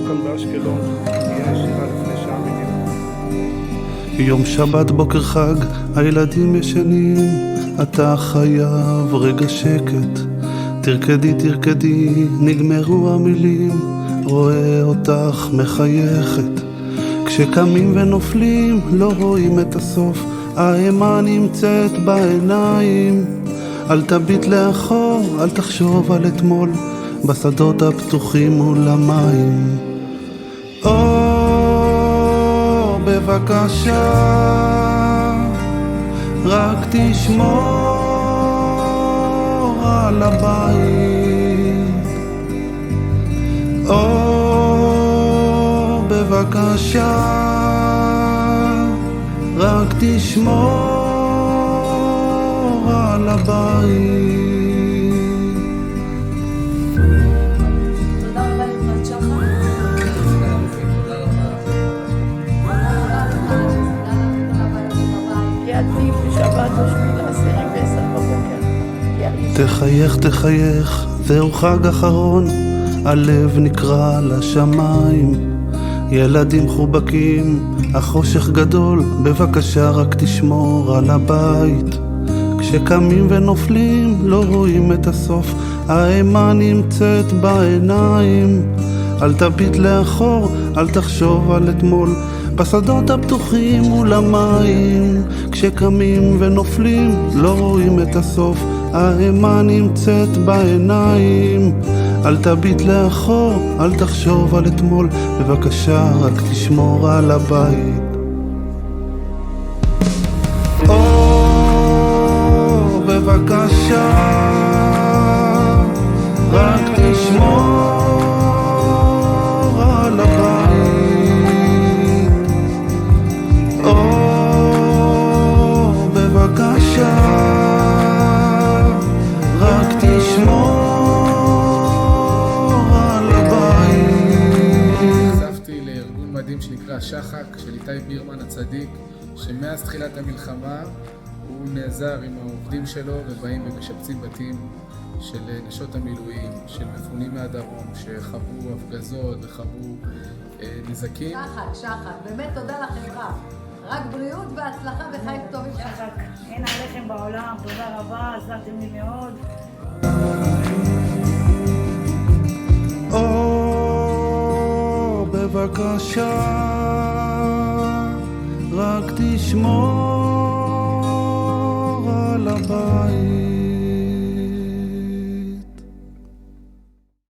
כאן באשקלון, הגיעה ישירה לפני שעה בדיוק. יום שבת בוקר חג, הילדים ישנים, אתה חייב רגע שקט. תרקדי תרקדי, נגמרו המילים, רואה אותך מחייכת. כשקמים ונופלים לא רואים את הסוף, האימה נמצאת בעיניים. אל תביט לאחור, אל תחשוב על אתמול, בשדות הפתוחים מול המים. בבקשה, רק תשמור על הבית. בבקשה, רק תשמור על הבית. תחייך תחייך, זהו חג אחרון, הלב נקרא לשמיים. ילדים חובקים, החושך גדול, בבקשה רק תשמור על הבית. כשקמים ונופלים לא רואים את הסוף, האימה נמצאת בעיניים. אל תביט לאחור, אל תחשוב על אתמול, בשדות הפתוחים מול המים. כשקמים ונופלים לא רואים את הסוף, האימה נמצאת בעיניים. אל תביט לאחור, אל תחשוב על אתמול, בבקשה רק תשמור על הבית. בבקשה, רק תשמור על הבית. בבקשה, רק תשמור על הבית. נחשפתי לארגון מדהים שנקרא שחק של איתי בירמן הצדיק, שמאז תחילת המלחמה הוא נעזר עם העובדים שלו ובאים ומשפצים בתים של נשות המילואים, של מפונים מהדרום, שחוו הפגזות וחוו נזקים. שחק, באמת תודה לכם רב. רק בריאות והצלחה וחיים טובים. שחק, אין עליכם בעולם, תודה רבה, עזרתם לי מאוד. בבקשה, רק תשמור על הבית.